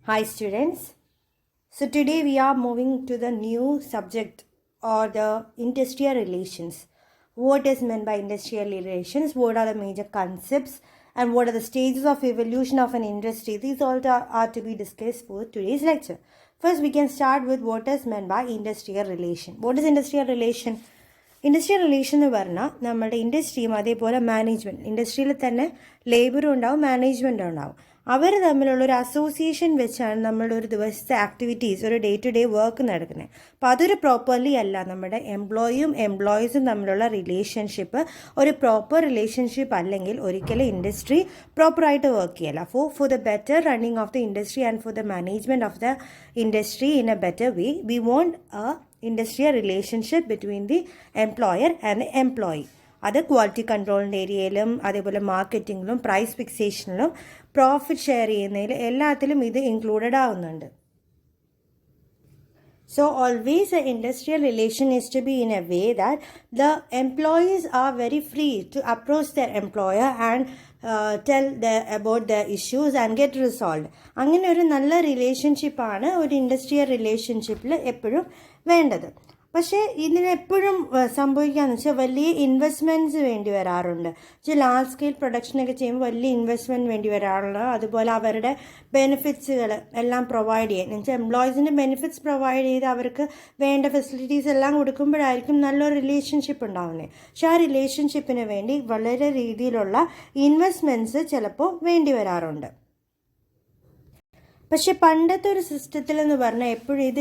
Hi students. So today we are moving to the new subject or the industrial relations. What is meant by industrial relations? What are the major concepts and what are the stages of evolution of an industry? These all are to be discussed for today's lecture. First we can start with what is meant by industrial relation. What is industrial relation? Industrial relation എന്ന് പറഞ്ഞാൽ നമ്മുടെ ഇൻഡസ്ട്രിയും അതേപോലെ management ഇൻഡസ്ട്രിയിൽ തന്നെ ലേബറും ഉണ്ടാവും മാനേജ്മെൻറ്റും ഉണ്ടാവും അവർ തമ്മിലുള്ള ഒരു അസോസിയേഷൻ വെച്ചാണ് നമ്മുടെ ഒരു ദിവസത്തെ ആക്ടിവിറ്റീസ് ഒരു ഡേ ടു ഡേ വർക്ക് നടക്കുന്നത് അപ്പോൾ അതൊരു പ്രോപ്പർലി അല്ല നമ്മുടെ എംപ്ലോയിയും എംപ്ലോയീസും തമ്മിലുള്ള റിലേഷൻഷിപ്പ് ഒരു പ്രോപ്പർ റിലേഷൻഷിപ്പ് അല്ലെങ്കിൽ ഒരിക്കലും ഇൻഡസ്ട്രി പ്രോപ്പറായിട്ട് വർക്ക് ചെയ്യല്ല for the better running of the industry and for the management of the industry in a better way we want industrial relationship between the employer and the employee. അത് quality കൺട്രോളിൻ്റെ ഏരിയയിലും അതേപോലെ മാർക്കറ്റിങ്ങിലും price ഫിക്സേഷനിലും profit share ചെയ്യുന്നതിലും എല്ലാത്തിലും ഇത് included ആവുന്നുണ്ട്. So always an industrial relation is to be in a way that the employees are very free to approach their employer and tell about their issues and get resolved. അങ്ങനെ ഒരു നല്ല റിലേഷൻഷിപ്പാണ് ഒരു industrial റിലേഷൻഷിപ്പിൽ എപ്പോഴും വേണ്ടത്. പക്ഷേ ഇതിനെപ്പോഴും സംഭവിക്കുകയെന്ന് വെച്ചാൽ വലിയ ഇൻവെസ്റ്റ്മെൻറ്റ്സ് വേണ്ടി വരാറുണ്ട്. ലാർജ് സ്കെയിൽ പ്രൊഡക്ഷനൊക്കെ ചെയ്യുമ്പോൾ വലിയ ഇൻവെസ്റ്റ്മെൻറ്റ് വേണ്ടി വരാറുണ്ട്. അതുപോലെ അവരുടെ ബെനിഫിറ്റ്സുകൾ എല്ലാം പ്രൊവൈഡ് ചെയ്യാൻ എന്നുവെച്ചാൽ എംപ്ലോയീസിൻ്റെ ബെനിഫിറ്റ്സ് പ്രൊവൈഡ് ചെയ്ത് അവർക്ക് വേണ്ട ഫെസിലിറ്റീസ് എല്ലാം കൊടുക്കുമ്പോഴായിരിക്കും നല്ലൊരു റിലേഷൻഷിപ്പ് ഉണ്ടാവുന്നത്. പക്ഷേ ആ റിലേഷൻഷിപ്പിന് വേണ്ടി വളരെ രീതിയിലുള്ള ഇൻവെസ്റ്റ്മെൻറ്റ്സ് ചിലപ്പോൾ വേണ്ടി വരാറുണ്ട്. പക്ഷെ പണ്ടത്തെ ഒരു സിസ്റ്റത്തിൽ എന്ന് പറഞ്ഞാൽ എപ്പോഴും ഇത്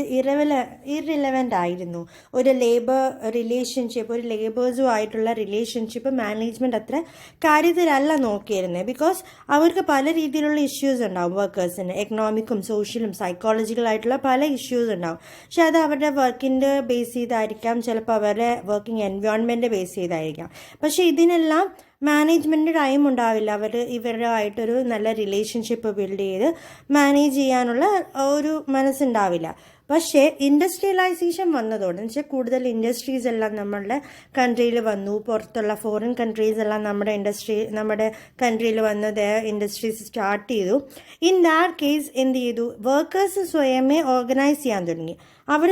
ഇറിലവൻ്റ് ആയിരുന്നു. ഒരു ലേബർ റിലേഷൻഷിപ്പ് ഒരു ലേബേഴ്സും ആയിട്ടുള്ള റിലേഷൻഷിപ്പ് മാനേജ്മെൻറ്റ് അത്ര കാര്യത്തിലല്ല നോക്കിയിരുന്നത്. ബിക്കോസ് അവർക്ക് പല രീതിയിലുള്ള ഇഷ്യൂസ് ഉണ്ടാവും. വർക്കേഴ്സിന് എക്കണോമിക്കും സോഷ്യലും സൈക്കോളജിക്കലായിട്ടുള്ള പല ഇഷ്യൂസ് ഉണ്ടാവും. പക്ഷെ അത് അവരുടെ വർക്കിൻ്റെ ബേസ് ചെയ്തായിരിക്കാം, ചിലപ്പോൾ അവരുടെ വർക്കിംഗ് എൻവയോൺമെൻറ്റ് ബേസ് ചെയ്തായിരിക്കാം. പക്ഷേ ഇതിനെല്ലാം മാനേജ്മെൻറ്റ് ടൈം ഉണ്ടാവില്ല. ഇവരുമായിട്ടൊരു നല്ല റിലേഷൻഷിപ്പ് ബിൽഡ് ചെയ്ത് മാനേജ് ചെയ്യാനുള്ള ഒരു മനസ്സുണ്ടാവില്ല. പക്ഷേ ഇൻഡസ്ട്രിയലൈസേഷൻ വന്നതോടെ എന്ന് വെച്ചാൽ കൂടുതൽ ഇൻഡസ്ട്രീസ് എല്ലാം നമ്മളുടെ കൺട്രിയിൽ വന്നു. പുറത്തുള്ള ഫോറിൻ കൺട്രീസ് എല്ലാം നമ്മുടെ കൺട്രിയിൽ വന്നത് ഇൻഡസ്ട്രീസ് സ്റ്റാർട്ട് ചെയ്തു. ഇൻ ദാറ്റ് കേസ് എന്ത് ചെയ്തു, വർക്കേഴ്സ് സ്വയമേ ഓർഗനൈസ് ചെയ്യാൻ തുടങ്ങി. അവർ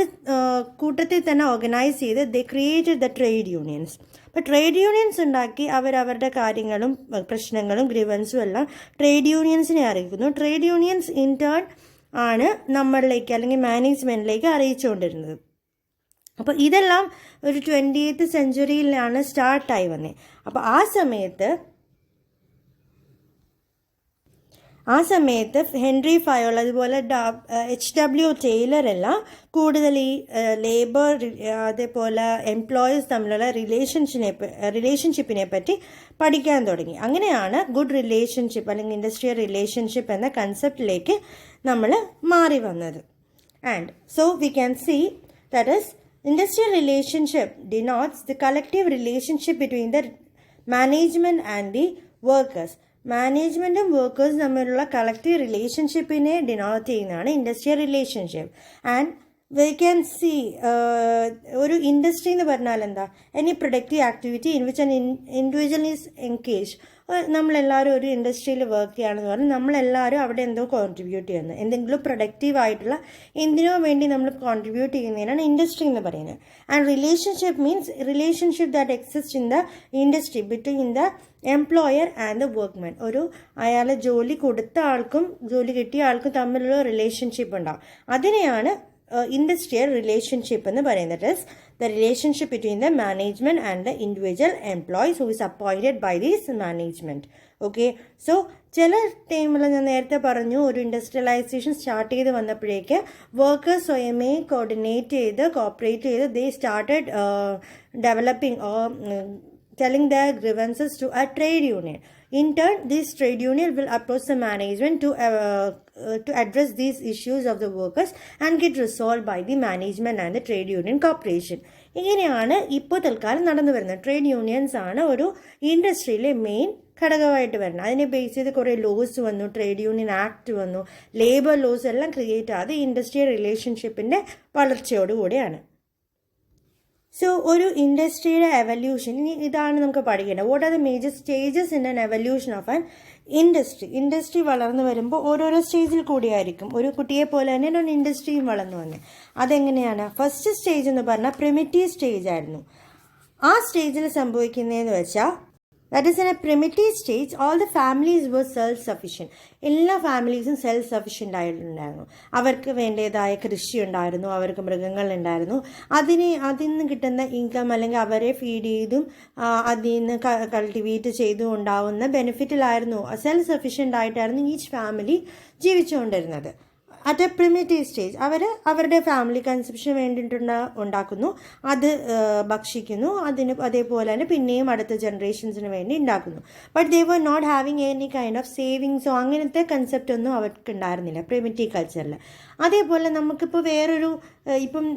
കൂട്ടത്തിൽ തന്നെ ഓർഗനൈസ് ചെയ്ത് ദേ ക്രിയേറ്റഡ് ദ ട്രേഡ് യൂണിയൻസ്. അപ്പോൾ ട്രേഡ് യൂണിയൻസ് ഉണ്ടാക്കി അവരവരുടെ കാര്യങ്ങളും പ്രശ്നങ്ങളും ഗ്രീവൻസും എല്ലാം ട്രേഡ് യൂണിയൻസിനെ അറിയിക്കുന്നു. ട്രേഡ് യൂണിയൻസ് ഇൻ ടേൺ ആണ് നമ്മളിലേക്ക് അല്ലെങ്കിൽ മാനേജ്മെൻറ്റിലേക്ക് അറിയിച്ചുകൊണ്ടിരുന്നത്. അപ്പോൾ ഇതെല്ലാം ഒരു 20th സെഞ്ച്വറിയിലാണ് സ്റ്റാർട്ടായി വന്നത്. അപ്പോൾ ആ സമയത്ത് ഹെൻറി ഫയോൾ അതുപോലെ HW ടൈലർ എല്ലാം കൂടുതൽ ഈ ലേബർ അതേപോലെ എംപ്ലോയീസ് തമ്മിലുള്ള റിലേഷൻഷിപ്പിനെ പറ്റി പഠിക്കാൻ തുടങ്ങി. അങ്ങനെയാണ് ഗുഡ് റിലേഷൻഷിപ്പ് അല്ലെങ്കിൽ ഇൻഡസ്ട്രിയൽ റിലേഷൻഷിപ്പ് എന്ന കൺസെപ്റ്റിലേക്ക് നമ്മൾ മാറി വന്നത്. And so we can see that is industrial relationship denotes the collective relationship between the management and the workers. മാനേജ്മെൻറ്റും വർക്കേഴ്സും തമ്മിലുള്ള കളക്റ്റീവ് റിലേഷൻഷിപ്പിനെ ഡിനോട്ട് ചെയ്യുന്നതാണ് industrial relationship. And we can see ഒരു ഇൻഡസ്ട്രി എന്ന് പറഞ്ഞാൽ എന്താ, any productive activity in which an individual is engage. നമ്മളെല്ലാവരും ഒരു ഇൻഡസ്ട്രിയിൽ വർക്ക് ചെയ്യുകയാണെന്ന് പറഞ്ഞാൽ നമ്മളെല്ലാവരും അവിടെ എന്തോ കോൺട്രിബ്യൂട്ട് ചെയ്യുന്നത്, എന്തെങ്കിലും പ്രൊഡക്റ്റീവ് ആയിട്ടുള്ള എന്തിനോ വേണ്ടി നമ്മൾ കോൺട്രിബ്യൂട്ട് ചെയ്യുന്നതിനാണ് ഇൻഡസ്ട്രി എന്ന് പറയുന്നത്. And relationship means relationship that exist in the industry between the employer and the workman. അയാൾ ജോലി കൊടുത്ത ആൾക്കും ജോലി കിട്ടിയ ആൾക്കും തമ്മിലുള്ള റിലേഷൻഷിപ്പ് ഉണ്ടാവും. അതിനെയാണ് industrial relationship എന്ന് പറയുന്നത്. That is the relationship between the management and the individual employees who is appointed by this management. Okay, so ചില ടൈമിൽ ഞാൻ നേരത്തെ പറഞ്ഞു ഒരു ഇൻഡസ്ട്രിയലൈസേഷൻ സ്റ്റാർട്ട് ചെയ്ത് വന്നപ്പോഴേക്ക് വർക്കേഴ്സ് സ്വയമേ കോപ്പറേറ്റ് ചെയ്ത് they started developing or telling their grievances to a trade union. In turn, this trade union will approach the management to address these issues of the workers and get resolved by the management and the trade union corporation. ഇങ്ങനെയാണ് ഇപ്പോൾ തൽക്കാലം നടന്നു വരുന്നത്. Trade unions ആണ് ഒരു ഇൻഡസ്ട്രിയിലെ main ഘടകമായിട്ട് വരുന്നത്. അതിനെ base ചെയ്ത് കുറേ ലോസ് വന്നു, ട്രേഡ് യൂണിയൻ ആക്ട് വന്നു, ലേബർ ലോസ് എല്ലാം ക്രിയേറ്റ് ആയത് ഇൻഡസ്ട്രിയൽ റിലേഷൻഷിപ്പിൻ്റെ വളർച്ചയോടുകൂടിയാണ്. സോ ഒരു ഇൻഡസ്ട്രിയുടെ എവല്യൂഷൻ ഇതാണ് നമുക്ക് പഠിക്കേണ്ടത്. What are the major stages in an evolution of an industry വളർന്നു വരുമ്പോൾ ഓരോരോ സ്റ്റേജിൽ കൂടിയായിരിക്കും. ഒരു കുട്ടിയെ പോലെ തന്നെ ഒരു ഇൻഡസ്ട്രിയും വളർന്നു വന്നത്. അതെങ്ങനെയാണ്? ഫസ്റ്റ് സ്റ്റേജ് എന്ന് പറഞ്ഞാൽ പ്രിമിറ്റീവ് സ്റ്റേജ് ആയിരുന്നു. ആ സ്റ്റേജിൽ സംഭവിക്കുന്നതെന്ന് വെച്ചാൽ, that is in a primitive stage, all the families were self-sufficient. എല്ലാ ഫാമിലീസും സെൽഫ് സഫിഷ്യൻ്റ് ആയിട്ടുണ്ടായിരുന്നു. അവർക്ക് വേണ്ടതായ കൃഷി ഉണ്ടായിരുന്നു, അവർക്ക് മൃഗങ്ങളുണ്ടായിരുന്നു. അതിൽ നിന്ന് കിട്ടുന്ന ഇൻകം അല്ലെങ്കിൽ അവരെ ഫീഡ് ചെയ്തും അതിൽ നിന്ന് കൾട്ടിവേറ്റ് ചെയ്തും ഉണ്ടാവുന്ന ബെനിഫിറ്റിലായിരുന്നു, സെൽഫ് സഫിഷ്യൻ്റ് ആയിട്ടായിരുന്നു ഈച്ച് ഫാമിലി ജീവിച്ചുകൊണ്ടിരുന്നത്. അറ്റ് എ പ്രിമിറ്റീവ് സ്റ്റേജ് അവരുടെ ഫാമിലി കൺസപ്ഷന് വേണ്ടിയിട്ടുള്ള ഉണ്ടാക്കുന്നു, അത് ഭക്ഷിക്കുന്നു, അതേപോലെ തന്നെ പിന്നെയും അടുത്ത ജനറേഷൻസിന് വേണ്ടി ഉണ്ടാക്കുന്നു. But they were not having any kind of സേവിങ്സോ അങ്ങനത്തെ കൺസെപ്റ്റ് ഒന്നും അവർക്ക് ഉണ്ടായിരുന്നില്ല പ്രിമിറ്റീവ് കൾച്ചറിൽ. അതേപോലെ നമുക്കിപ്പോൾ ഇപ്പം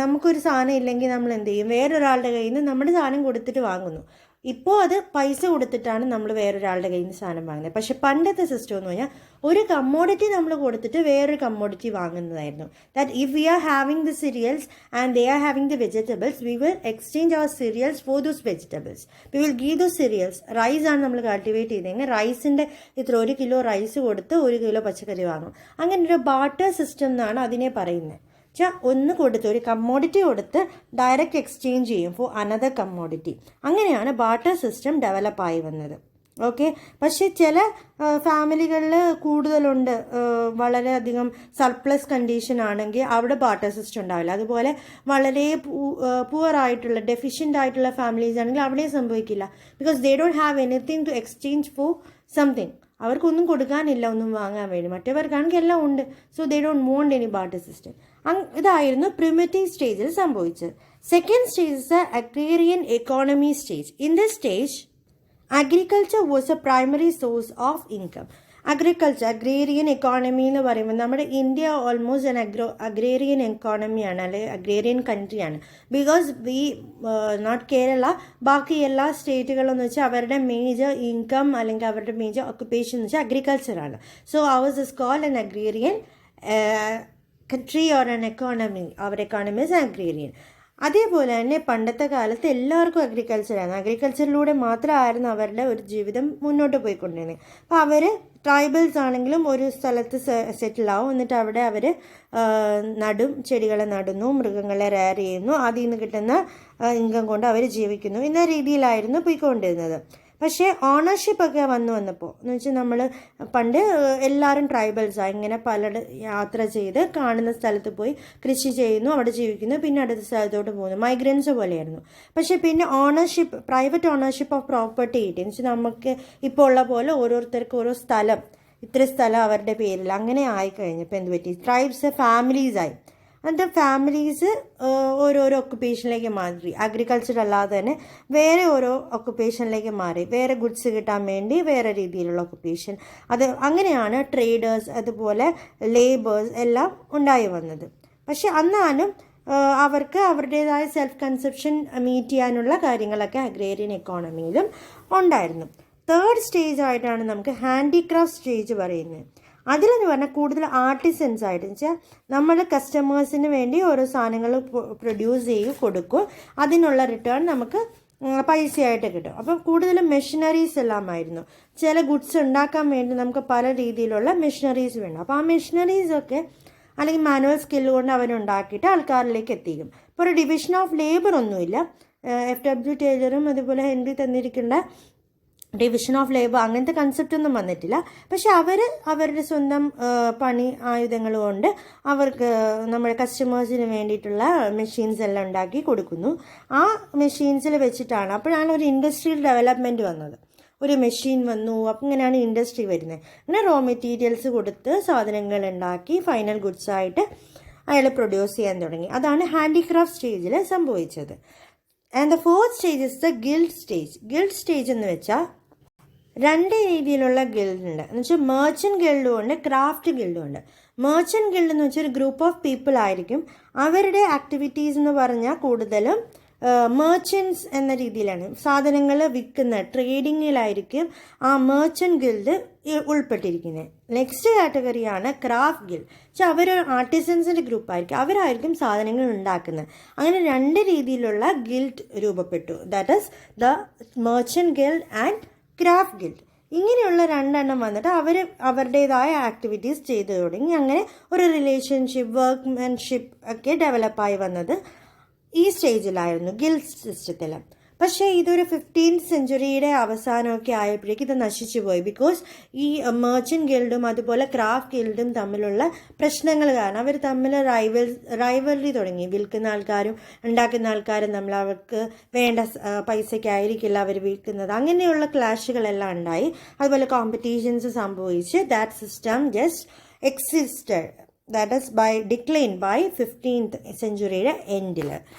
നമുക്കൊരു സാധനം ഇല്ലെങ്കിൽ നമ്മൾ എന്ത് ചെയ്യും? വേറൊരാളുടെ കയ്യിൽ നിന്ന് നമ്മുടെ സാധനം കൊടുത്തിട്ട് വാങ്ങുന്നു. ഇപ്പോൾ അത് പൈസ കൊടുത്തിട്ടാണ് നമ്മൾ വേറൊരാളുടെ കയ്യിൽ നിന്ന് സാധനം വാങ്ങുന്നത്. പക്ഷെ പണ്ടത്തെ സിസ്റ്റം എന്ന് പറഞ്ഞാൽ ഒരു കമ്മോഡിറ്റി നമ്മൾ കൊടുത്തിട്ട് വേറൊരു കമ്മോഡിറ്റി വാങ്ങുന്നതായിരുന്നു. That if we are having the cereals and they are having the vegetables, we will exchange our cereals for those vegetables. We will give those cereals. Rice ആണ് നമ്മൾ കൾട്ടിവേറ്റ് ചെയ്തെങ്കിൽ റൈസിൻ്റെ ഇത്ര 1 കിലോ റൈസ് കൊടുത്ത് 1 kilo പച്ചക്കറി വാങ്ങും. അങ്ങനെ ഒരു ബാർട്ടർ സിസ്റ്റം എന്നാണ് അതിനെ പറയുന്നത്. ഒന്ന് കൊടുത്ത് ഒരു കമ്മോഡിറ്റി കൊടുത്ത് ഡയറക്റ്റ് എക്സ്ചേഞ്ച് ചെയ്യും ഫോർ അനദർ കമ്മോഡിറ്റി. അങ്ങനെയാണ് ബാർട്ടർ സിസ്റ്റം ഡെവലപ്പായി വന്നത്. ഓക്കെ. പക്ഷേ ചില ഫാമിലികളിൽ കൂടുതലുണ്ട്, വളരെയധികം സർപ്ലസ് കണ്ടീഷൻ ആണെങ്കിൽ അവിടെ ബാർട്ടർ സിസ്റ്റം ഉണ്ടാവില്ല. അതുപോലെ വളരെ പുവറായിട്ടുള്ള ഡെഫിഷ്യൻ്റ് ആയിട്ടുള്ള ഫാമിലീസ് ആണെങ്കിൽ അവിടെയും സംഭവിക്കില്ല. Because they don't have anything to exchange for something. അവർക്കൊന്നും കൊടുക്കാനില്ല ഒന്നും വാങ്ങാൻ വേണ്ടി. മറ്റവർക്കാണെങ്കിൽ എല്ലാം ഉണ്ട്. So they don't want any barter system. ഇതായിരുന്നു പ്രിമിറ്റീവ് സ്റ്റേജിൽ സംഭവിച്ചത്. Second stage is the agrarian economy stage. In this stage agriculture was a primary source of income. Agrarian economy എന്ന് പറയുമ്പോൾ നമ്മുടെ ഇന്ത്യ ഓൾമോസ്റ്റ് അഗ്രേറിയൻ എക്കോണമിയാണ്, അല്ലെങ്കിൽ അഗ്രേറിയൻ കൺട്രിയാണ്. Because not Kerala, ബാക്കി എല്ലാ സ്റ്റേറ്റുകളെന്ന് വെച്ചാൽ അവരുടെ മേജർ ഇൻകം അല്ലെങ്കിൽ അവരുടെ മേജർ ഓക്കുപ്പേഷൻ എന്ന് വെച്ചാൽ അഗ്രികൾച്ചറാണ്. So ours is called an agrarian country or an economy. Our economy is agrarian. അതേപോലെ തന്നെ പണ്ടത്തെ കാലത്ത് എല്ലാവർക്കും അഗ്രികൾച്ചറാണ്. അഗ്രികൾച്ചറിലൂടെ മാത്രമായിരുന്നു അവരുടെ ഒരു ജീവിതം മുന്നോട്ട് പോയിക്കൊണ്ടിരുന്നത്. അപ്പോൾ അവർ ട്രൈബൽസ് ആണെങ്കിലും ഒരു സ്ഥലത്ത് സെറ്റിലാവും, എന്നിട്ട് അവിടെ അവർ ചെടികളെ നടുന്നു, മൃഗങ്ങളെ റെയർ ചെയ്യുന്നു, അതിൽ നിന്ന് കിട്ടുന്ന ഇൻകം കൊണ്ട് അവർ ജീവിക്കുന്നു. എന്ന രീതിയിലായിരുന്നു പോയിക്കൊണ്ടിരുന്നത്. പക്ഷേ ഓണർഷിപ്പൊക്കെ വന്നപ്പോൾ എന്ന് വെച്ചാൽ നമ്മൾ പണ്ട് എല്ലാവരും ട്രൈബൽസാണ്, ഇങ്ങനെ യാത്ര ചെയ്ത് കാണുന്ന സ്ഥലത്ത് പോയി കൃഷി ചെയ്യുന്നു, അവിടെ ജീവിക്കുന്നു, പിന്നെ അടുത്ത സ്ഥലത്തോട്ട് പോകുന്നു, മൈഗ്രൻസ് പോലെയായിരുന്നു. പക്ഷേ പിന്നെ പ്രൈവറ്റ് ഓണർഷിപ്പ് ഓഫ് പ്രോപ്പർട്ടി കിട്ടി. എന്ന് വെച്ചാൽ നമുക്ക് ഇപ്പോൾ ഉള്ള പോലെ ഓരോരുത്തർക്ക് ഓരോ സ്ഥലം, ഇത്ര സ്ഥലം അവരുടെ പേരിൽ അങ്ങനെ ആയിക്കഴിഞ്ഞപ്പോൾ എന്ത് പറ്റി? ട്രൈബ്സ് ഫാമിലീസായി. എന്നിട്ട് ഫാമിലീസ് ഓരോരോ ഒക്കുപ്പേഷനിലേക്ക് മാറി. അഗ്രികൾച്ചർ അല്ലാതെ തന്നെ വേറെ ഓരോ ഒക്കുപ്പേഷനിലേക്ക് മാറി, വേറെ ഗുഡ്സ് കിട്ടാൻ വേണ്ടി വേറെ രീതിയിലുള്ള ഒക്കുപ്പേഷൻ. അങ്ങനെയാണ് ട്രേഡേഴ്സ് അതുപോലെ ലേബേഴ്സ് എല്ലാം ഉണ്ടായി വന്നത്. പക്ഷെ എന്നാലും അവർക്ക് അവരുടേതായ സെൽഫ് കൺസെപ്ഷൻ മീറ്റ് ചെയ്യാനുള്ള കാര്യങ്ങളൊക്കെ അഗ്രേറിയൻ എക്കോണമിയിലും ഉണ്ടായിരുന്നു. തേർഡ് സ്റ്റേജ് ആയിട്ടാണ് നമുക്ക് ഹാൻഡിക്രാഫ്റ്റ് സ്റ്റേജ് പറയുന്നത്. അതിലെന്ന് പറഞ്ഞാൽ കൂടുതൽ ആർട്ടിസൻസ് ആയിട്ട് വെച്ചാൽ നമ്മൾ കസ്റ്റമേഴ്സിന് വേണ്ടി ഓരോ സാധനങ്ങൾ പ്രൊഡ്യൂസ് ചെയ്യും, കൊടുക്കും, അതിനുള്ള റിട്ടേൺ നമുക്ക് പൈസയായിട്ട് കിട്ടും. അപ്പം കൂടുതലും മെഷീനറീസ് എല്ലാമായിരുന്നു. ചില ഗുഡ്സ് ഉണ്ടാക്കാൻ വേണ്ടി നമുക്ക് പല രീതിയിലുള്ള മെഷീനറീസ് വേണം. അപ്പോൾ ആ മെഷീനറീസൊക്കെ അല്ലെങ്കിൽ മാനുവൽ സ്കില്ല് കൊണ്ട് അവരുണ്ടാക്കിയിട്ട് ആൾക്കാരിലേക്ക് എത്തിക്കും. ഇപ്പോൾ ഒരു ഡിവിഷൻ ഓഫ് ലേബർ ഒന്നുമില്ല. FW ടൈലറും അതുപോലെ ഹെൻറി തന്നിരിക്കേണ്ട ഡിവിഷൻ ഓഫ് ലേബർ അങ്ങനത്തെ കൺസെപ്റ്റ് ഒന്നും വന്നിട്ടില്ല. പക്ഷെ അവരുടെ സ്വന്തം പണി ആയുധങ്ങൾ കൊണ്ട് അവർക്ക് നമ്മുടെ കസ്റ്റമേഴ്സിന് വേണ്ടിയിട്ടുള്ള മെഷീൻസ് എല്ലാം ഉണ്ടാക്കി കൊടുക്കുന്നു. ആ മെഷീൻസിൽ വെച്ചിട്ടാണ് അപ്പോഴാണ് ഒരു ഇൻഡസ്ട്രിയൽ ഡെവലപ്മെൻറ്റ് വന്നത്. ഒരു മെഷീൻ വന്നു, അപ്പം ഇങ്ങനെയാണ് ഇൻഡസ്ട്രി വരുന്നത്. അങ്ങനെ റോ മെറ്റീരിയൽസ് കൊടുത്ത് സാധനങ്ങൾ ഉണ്ടാക്കി ഫൈനൽ ഗുഡ്സായിട്ട് അയാൾ പ്രൊഡ്യൂസ് ചെയ്യാൻ തുടങ്ങി. അതാണ് ഹാൻഡിക്രാഫ്റ്റ് സ്റ്റേജിൽ സംഭവിച്ചത്. And the fourth stage is the guild stage. Guild stage എന്ന് വെച്ചാൽ രണ്ട് രീതിയിലുള്ള ഗിൽഡ് ഉണ്ട്. എന്ന് വെച്ചാൽ മേർച്ചൻറ്റ് ഗിൽഡും ഉണ്ട്, ക്രാഫ്റ്റ് ഗിൽഡും ഉണ്ട്. മേർച്ചൻറ്റ് ഗിൽഡ് എന്ന് വെച്ചാൽ ഒരു ഗ്രൂപ്പ് ഓഫ് പീപ്പിൾ ആയിരിക്കും. അവരുടെ ആക്ടിവിറ്റീസ് എന്ന് പറഞ്ഞാൽ കൂടുതലും മേർച്ചൻറ്റ്സ് എന്ന രീതിയിലാണ് സാധനങ്ങൾ വിൽക്കുന്ന ട്രേഡിങ്ങിലായിരിക്കും ആ മേർച്ചൻറ്റ് ഗിൽഡ് ഉൾപ്പെട്ടിരിക്കുന്നത്. നെക്സ്റ്റ് കാറ്റഗറിയാണ് ക്രാഫ്റ്റ് ഗിൽഡ്. പക്ഷെ അവർ ആർട്ടിസൻസിൻ്റെ ഗ്രൂപ്പായിരിക്കും, അവരായിരിക്കും സാധനങ്ങൾ ഉണ്ടാക്കുന്നത്. അങ്ങനെ രണ്ട് രീതിയിലുള്ള ഗിൽഡ് രൂപപ്പെട്ടു. That is the merchant guild and craft guild. ഇങ്ങനെയുള്ള രണ്ടെണ്ണം വന്നിട്ട് അവർ അവരുടേതായ ആക്ടിവിറ്റീസ് ചെയ്തു തുടങ്ങി. അങ്ങനെ ഒരു റിലേഷൻഷിപ്പ്, വർക്ക്മാൻഷിപ്പ് ഒക്കെ ഡെവലപ്പായി വന്നത് ഈ സ്റ്റേജിലായിരുന്നു, ഗിൽഡ് സിസ്റ്റത്തിൽ. പക്ഷേ ഇതൊരു 15th സെഞ്ച്വറിയുടെ അവസാനമൊക്കെ ആയപ്പോഴേക്കും ഇത് നശിച്ചു പോയി. ബിക്കോസ് ഈ മെർച്ചൻ്റ് ഗിൽഡും അതുപോലെ ക്രാഫ്റ്റ് ഗിൽഡും തമ്മിലുള്ള പ്രശ്നങ്ങൾ കാരണം അവർ തമ്മിൽ റൈവൽറി തുടങ്ങി. വിൽക്കുന്ന ആൾക്കാരും ഉണ്ടാക്കുന്ന ആൾക്കാരും തമ്മിൽ അവർക്ക് വേണ്ട പൈസയ്ക്കായിരിക്കില്ല അവർ വിൽക്കുന്നത്. അങ്ങനെയുള്ള ക്ലാഷുകളെല്ലാം ഉണ്ടായി. അതുപോലെ കോമ്പറ്റീഷൻസ് സംഭവിച്ച് that system just existed. That is by decline by 15th century endil.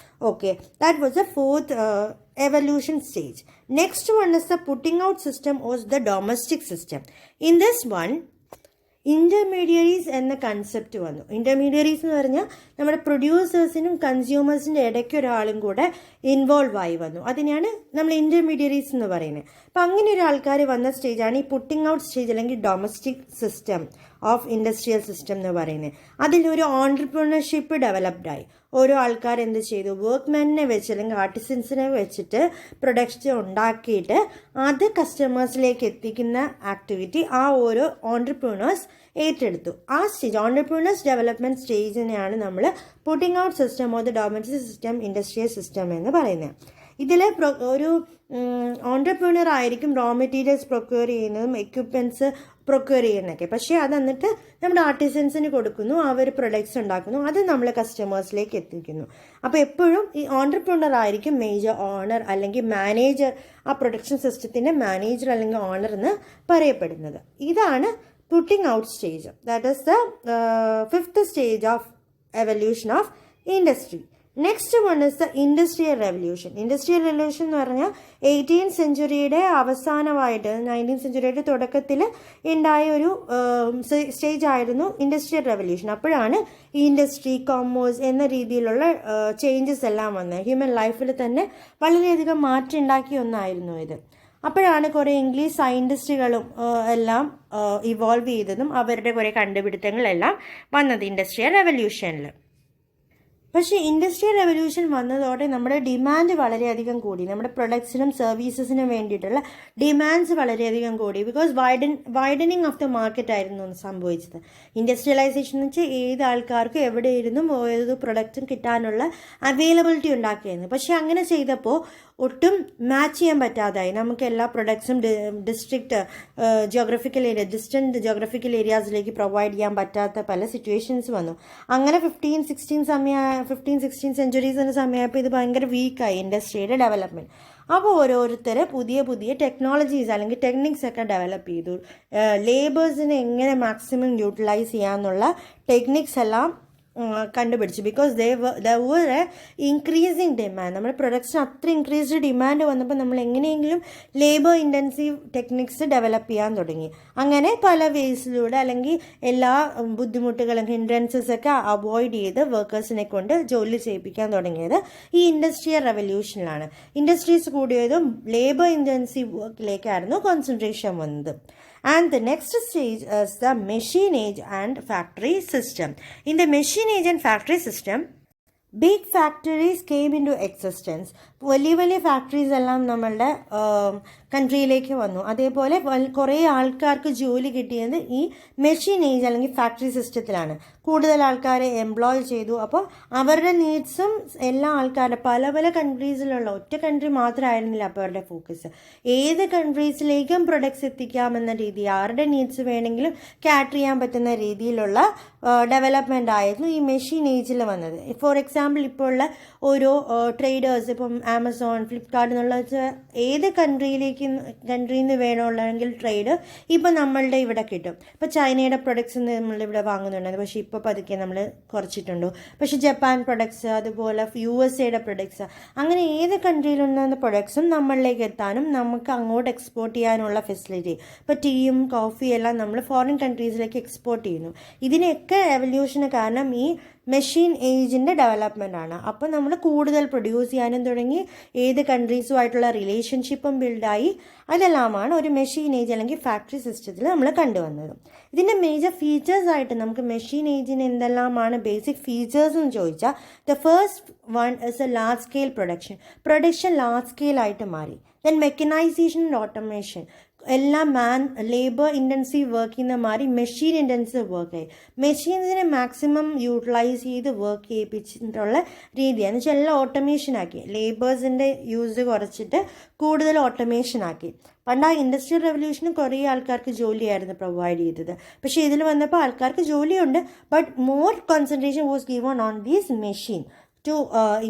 Okay, that was the fourth evolution stage. Next one is the putting out system, was the domestic system. In this one, intermediaries എന്ന concept വന്നു. Intermediaries എന്ന് പറഞ്ഞാൽ നമ്മുടെ പ്രൊഡ്യൂസേഴ്സിനും കൺസ്യൂമേഴ്സിൻ്റെ ഇടയ്ക്ക് ഒരാളും കൂടെ involve ആയി വന്നു. അതിനെയാണ് നമ്മൾ ഇൻ്റർമീഡിയറീസ് എന്ന് പറയുന്നത്. അപ്പം അങ്ങനെ ഒരു ആൾക്കാർ വന്ന സ്റ്റേജാണ് ഈ പുട്ടിംഗ് ഔട്ട് സ്റ്റേജ്, അല്ലെങ്കിൽ domestic system of industrial system എന്ന് പറയുന്നത്. അതിലൊരു ഓൺട്രപ്രണർഷിപ്പ് ഡെവലപ്ഡായി. ഓരോ ആൾക്കാർ എന്ത് ചെയ്തു, വർക്ക്മാനെ വെച്ച് അല്ലെങ്കിൽ ആർട്ടിസൻസിനെ വെച്ചിട്ട് പ്രൊഡക്റ്റ് ഉണ്ടാക്കിയിട്ട് അത് കസ്റ്റമേഴ്സിലേക്ക് എത്തിക്കുന്ന ആക്ടിവിറ്റി ആ ഓരോ ഓൺട്രപ്രണേഴ്സ് ഏറ്റെടുത്തു. ആ സ്റ്റേജ്, ഓൺട്രപ്രണേഴ്സ് ഡെവലപ്മെൻറ്റ് സ്റ്റേജിനെയാണ് നമ്മൾ putting out system of the domestic system, industrial system എന്ന് പറയുന്നത്. ഇതിൽ ഒരു ഓൺട്രപ്രണർ ആയിരിക്കും റോ മെറ്റീരിയൽസ് പ്രൊക്യൂർ ചെയ്യുന്നതും എക്യുപ്മെൻറ്റ്സ് പ്രൊക്യൂർ ചെയ്യുന്നതൊക്കെ. പക്ഷേ അത് എന്നിട്ട് നമ്മുടെ ആർട്ടിസൻസിന് കൊടുക്കുന്നു, അവർ പ്രൊഡക്ട്സ് ഉണ്ടാക്കുന്നു, അത് നമ്മൾ കസ്റ്റമേഴ്സിലേക്ക് എത്തിക്കുന്നു. അപ്പോൾ എപ്പോഴും ഈ ഓൺട്രപ്രണർ ആയിരിക്കും മേജർ ഓണർ അല്ലെങ്കിൽ മാനേജർ, ആ പ്രൊഡക്ഷൻ സിസ്റ്റത്തിൻ്റെ മാനേജർ അല്ലെങ്കിൽ ഓണർ എന്ന് പറയപ്പെടുന്നത്. ഇതാണ് putting out stage. That is the 5th stage of evolution of industry. Next one is the industrial revolution. Industrial revolution എന്ന് പറഞ്ഞാൽ 18th സെഞ്ച്വറിയുടെ അവസാനമായിട്ട് 19th സെഞ്ച്വറിയുടെ തുടക്കത്തിൽ ഉണ്ടായ ഒരു സ്റ്റേജ് ആയിരുന്നു ഇൻഡസ്ട്രിയൽ റെവല്യൂഷൻ. അപ്പോഴാണ് ഈ ഇൻഡസ്ട്രി, കോമേഴ്സ് എന്ന രീതിയിലുള്ള ചേഞ്ചസ് എല്ലാം വന്നത്. ഹ്യൂമൻ ലൈഫിൽ തന്നെ വളരെയധികം മാറ്റം ഉണ്ടാക്കിയ ഒന്നായിരുന്നു ഇത്. അപ്പോഴാണ് കുറേ ഇംഗ്ലീഷ് സയൻറ്റിസ്റ്റുകളും എല്ലാം ഇവോൾവ് ചെയ്തതും അവരുടെ കുറേ കണ്ടുപിടുത്തങ്ങളെല്ലാം വന്നത് ഇൻഡസ്ട്രിയൽ റെവല്യൂഷനിൽ. പക്ഷേ ഇൻഡസ്ട്രിയൽ റെവല്യൂഷൻ വന്നതോടെ നമ്മുടെ ഡിമാൻഡ് വളരെയധികം കൂടി. നമ്മുടെ പ്രൊഡക്ട്സിനും സർവീസസിനും വേണ്ടിയിട്ടുള്ള ഡിമാൻഡ്സ് വളരെയധികം കൂടി. Because widening of the market ആയിരുന്നു സംഭവിച്ചത്. ഇൻഡസ്ട്രിയലൈസേഷൻ എന്ന് വെച്ചാൽ ഏത് ആൾക്കാർക്കും എവിടെ ഇരുന്നും ഏത് പ്രൊഡക്റ്റും കിട്ടാനുള്ള അവൈലബിലിറ്റി ഉണ്ടാക്കിയിരുന്നു. പക്ഷേ അങ്ങനെ ചെയ്തപ്പോൾ ഒട്ടും മാച്ച് ചെയ്യാൻ പറ്റാതായി. നമുക്ക് എല്ലാ പ്രൊഡക്ട്സും ഡിസ്റ്റൻറ്റ് ജോഗ്രഫിക്കൽ ഏരിയാസിലേക്ക് പ്രൊവൈഡ് ചെയ്യാൻ പറ്റാത്ത പല സിറ്റുവേഷൻസ് വന്നു. അങ്ങനെ 15-16 സെഞ്ച്വറീസിൻ്റെ സമയമായപ്പോൾ ഇത് ഭയങ്കര വീക്കായി ഇൻഡസ്ട്രിയുടെ ഡെവലപ്മെൻറ്റ്. അപ്പോൾ ഓരോരുത്തർ പുതിയ പുതിയ ടെക്നോളജീസ് അല്ലെങ്കിൽ ടെക്നിക്സ് ഒക്കെ ഡെവലപ്പ് ചെയ്തു. ലേബേഴ്സിനെ എങ്ങനെ മാക്സിമം യൂട്ടിലൈസ് ചെയ്യാമെന്നുള്ള ടെക്നിക്സ് എല്ലാം കണ്ടുപിടിച്ചു. Because there were a increasing demand. നമ്മുടെ പ്രൊഡക്ട്സിന് അത്ര ഇൻക്രീസ്ഡ് ഡിമാൻഡ് വന്നപ്പോൾ നമ്മൾ എങ്ങനെയെങ്കിലും ലേബർ ഇൻറ്റൻസീവ് ടെക്നിക്സ് ഡെവലപ്പ് ചെയ്യാൻ തുടങ്ങി. അങ്ങനെ പല വേസിലൂടെ അല്ലെങ്കിൽ എല്ലാ ബുദ്ധിമുട്ടുകളും ഹിൻഡ്രൻസസ് ഒക്കെ അവോയ്ഡ് ചെയ്ത് വർക്കേഴ്സിനെ കൊണ്ട് ജോലി ചെയ്യിപ്പിക്കാൻ തുടങ്ങിയത് ഈ ഇൻഡസ്ട്രിയൽ റെവല്യൂഷനിലാണ്. ഇൻഡസ്ട്രീസ് കൂടിയതും ലേബർ ഇൻറ്റൻസീവ് വർക്കിലേക്കായിരുന്നു കോൺസെൻട്രേഷൻ വന്നത്. And the next stage is the machine age and factory system. In the machine age and factory system, big factories came into existence. വലിയ വലിയ ഫാക്ടറീസ് എല്ലാം നമ്മളുടെ കൺട്രിയിലേക്ക് വന്നു. അതേപോലെ കുറേ ആൾക്കാർക്ക് ജോലി കിട്ടിയത് ഈ മെഷീൻ ഏജ് അല്ലെങ്കിൽ ഫാക്ടറി സിസ്റ്റത്തിലാണ്. കൂടുതൽ ആൾക്കാരെ എംപ്ലോയ് ചെയ്തു. അപ്പോൾ അവരുടെ നീഡ്സും എല്ലാ ആൾക്കാരുടെ പല പല കൺട്രീസിലുള്ള, ഒറ്റ കൺട്രി മാത്രമായിരുന്നില്ല അപ്പോൾ അവരുടെ ഫോക്കസ്. ഏത് കൺട്രീസിലേക്കും പ്രൊഡക്ട്സ് എത്തിക്കാമെന്ന രീതി, ആരുടെ നീഡ്സ് വേണമെങ്കിലും കാറ്റർ ചെയ്യാൻ പറ്റുന്ന രീതിയിലുള്ള ഡെവലപ്മെൻ്റ് ആയിരുന്നു ഈ മെഷീൻ ഏജിൽ വന്നത്. ഫോർ എക്സാമ്പിൾ ഇപ്പോൾ ഉള്ള ഓരോ ട്രേഡേഴ്സ്, ഇപ്പം ആമസോൺ, ഫ്ലിപ്കാർട്ട് എന്നുള്ള ഏത് കൺട്രിയിൽ നിന്ന് വേണമുള്ളെങ്കിൽ ട്രേഡ് ഇപ്പം നമ്മളുടെ ഇവിടെ കിട്ടും. ഇപ്പോൾ ചൈനയുടെ പ്രൊഡക്ട്സ് നമ്മളിവിടെ വാങ്ങുന്നുണ്ടായിരുന്നു, പക്ഷേ ഇപ്പോൾ പതുക്കെ നമ്മൾ കുറച്ചിട്ടുണ്ടോ. പക്ഷേ ജപ്പാൻ പ്രൊഡക്ട്സ്, അതുപോലെ USA പ്രൊഡക്ട്സ്, അങ്ങനെ ഏത് കൺട്രിയിലുണ്ടാകുന്ന പ്രൊഡക്ട്സും നമ്മളിലേക്ക് എത്താനും നമുക്ക് അങ്ങോട്ട് എക്സ്പോർട്ട് ചെയ്യാനുള്ള ഫെസിലിറ്റി. ഇപ്പോൾ ടീയും കോഫിയും എല്ലാം നമ്മൾ ഫോറിൻ കൺട്രീസിലേക്ക് എക്സ്പോർട്ട് ചെയ്യുന്നു. ഇതിനൊക്കെ എവല്യൂഷന് കാരണം ഈ മെഷീൻ ഏജിൻ്റെ ഡെവലപ്മെൻ്റ് ആണ്. അപ്പോൾ നമ്മൾ കൂടുതൽ പ്രൊഡ്യൂസ് ചെയ്യാനും തുടങ്ങി, ഏത് കൺട്രീസുമായിട്ടുള്ള റിലേഷൻഷിപ്പും ബിൽഡായി. അതെല്ലാമാണ് ഒരു മെഷീൻ ഏജ് അല്ലെങ്കിൽ ഫാക്ടറി സിസ്റ്റത്തിൽ നമ്മൾ കണ്ടുവന്നത്. ഇതിൻ്റെ മേജർ ഫീച്ചേഴ്സായിട്ട് നമുക്ക് മെഷീൻ ഏജിന് എന്തെല്ലാമാണ് ബേസിക് ഫീച്ചേഴ്സ് എന്ന് ചോദിച്ചാൽ, the first one is a large scale production large സ്കെയിലായിട്ട് മാറി. ദെൻ മെക്കനൈസേഷൻ ആൻഡ് ഓട്ടോമേഷൻ, എല്ലാം ലേബർ ഇൻറ്റൻസീവ് വർക്കിൽ നിന്ന് മാറി മെഷീൻ ഇൻറ്റൻസീവ് വർക്കായി. മെഷീൻസിനെ മാക്സിമം യൂട്ടിലൈസ് ചെയ്ത് വർക്ക് ചെയ്യിപ്പിച്ചിട്ടുള്ള രീതിയാണ്. എന്ന് വെച്ചാൽ എല്ലാം ഓട്ടോമേഷൻ ആക്കി, ലേബേഴ്സിൻ്റെ യൂസ് കുറച്ചിട്ട് കൂടുതൽ ഓട്ടോമേഷൻ ആക്കി. പണ്ട് ആ ഇൻഡസ്ട്രിയൽ റെവല്യൂഷന് കുറേ ആൾക്കാർക്ക് ജോലിയായിരുന്നു പ്രൊവൈഡ് ചെയ്തത്. പക്ഷേ ഇതിൽ വന്നപ്പോൾ ആൾക്കാർക്ക് ജോലിയുണ്ട്, but more concentration was given on these machine to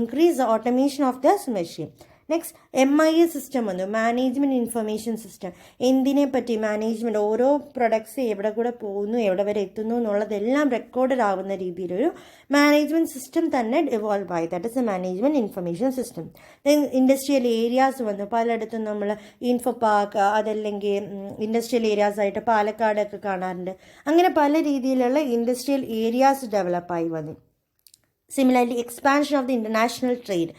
increase the automation of those machine. Next MIS system വന്നു, മാനേജ്മെൻറ്റ് ഇൻഫർമേഷൻ സിസ്റ്റം. എന്തിനെ പറ്റി മാനേജ്മെൻറ്റ്, ഓരോ പ്രൊഡക്ട്സ് എവിടെ കൂടെ പോകുന്നു, എവിടെ വരെ എത്തുന്നു എന്നുള്ളതെല്ലാം റെക്കോർഡഡ് ആവുന്ന രീതിയിലൊരു മാനേജ്മെൻറ്റ് സിസ്റ്റം തന്നെ ഇവോൾവ് ആയി. That is A management information system. Then industrial areas വന്നു. പലയിടത്തും നമ്മൾ ഇൻഫോ പാർക്ക്, അതല്ലെങ്കിൽ ഇൻഡസ്ട്രിയൽ ഏരിയാസ് ആയിട്ട് പാലക്കാടൊക്കെ കാണാറുണ്ട്. അങ്ങനെ പല രീതിയിലുള്ള ഇൻഡസ്ട്രിയൽ ഏരിയാസ് ഡെവലപ്പായി വന്നു. Similarly expansion of the international trade.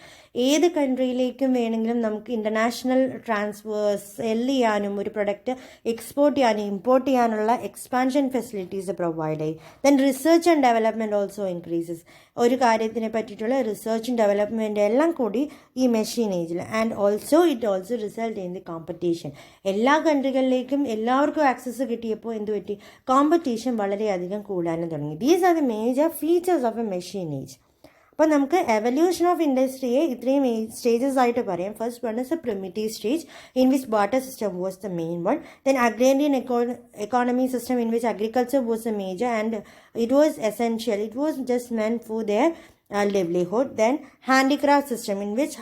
ഏത് കൺട്രിയിലേക്കും വേണമെങ്കിലും നമുക്ക് ഇൻ്റർനാഷണൽ ട്രാൻസ്ഫേഴ്സ് സെൽ ചെയ്യാനും ഒരു പ്രൊഡക്റ്റ് എക്സ്പോർട്ട് ചെയ്യാനും ഇമ്പോർട്ട് ചെയ്യാനുള്ള എക്സ്പാൻഷൻ ഫെസിലിറ്റീസ് പ്രൊവൈഡ് ചെയ്യും. Then research and development also increases. ഒരു കാര്യത്തിനെ പറ്റിയിട്ടുള്ള റിസർച്ചും ഡെവലപ്മെൻറ്റ് എല്ലാം കൂടി ഈ machine age. And also it also result in the competition. എല്ലാ കൺട്രികളിലേക്കും എല്ലാവർക്കും ആക്സസ് കിട്ടിയപ്പോൾ എന്ത് പറ്റി, കോമ്പറ്റീഷൻ വളരെയധികം കൂടാനും തുടങ്ങി. These are the major features of A machine age. അപ്പോൾ നമുക്ക് എവല്യൂഷൻ ഓഫ് ഇൻഡസ്ട്രിയെ ഇത്രയും സ്റ്റേജസ് ആയിട്ട് പറയാം. First one is A primitive stage in which barter system was the main one. Then agrarian economy system in which agriculture was a major and it was essential. It was just meant for their livelihood. Then handicraft system in which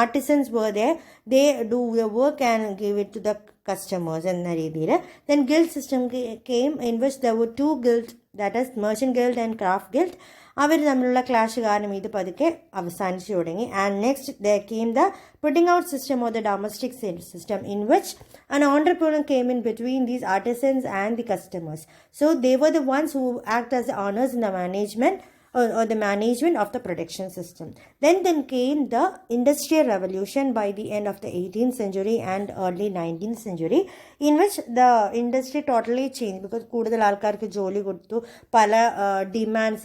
artisans were there, they do the work and give it to the customers എന്ന രീതിയിൽ. Then guild system came in which there were two guilds, that is merchant guild and craft guild. അവർ തമ്മിലുള്ള clash കാരണം ഇത് പതുക്കെ അവസാനിച്ചു തുടങ്ങി. And next there came the putting out system or the domestic system in which an entrepreneur came in between these artisans and the customers. So they were the ones who act as the owners in the management or the management of the production system. Then came the Industrial Revolution by the end of the 18th century and early 19th century, in which the industry totally changed because കൂടുതൽ ആൾക്കാർക്ക് ജോലി കൊടുത്തു, പല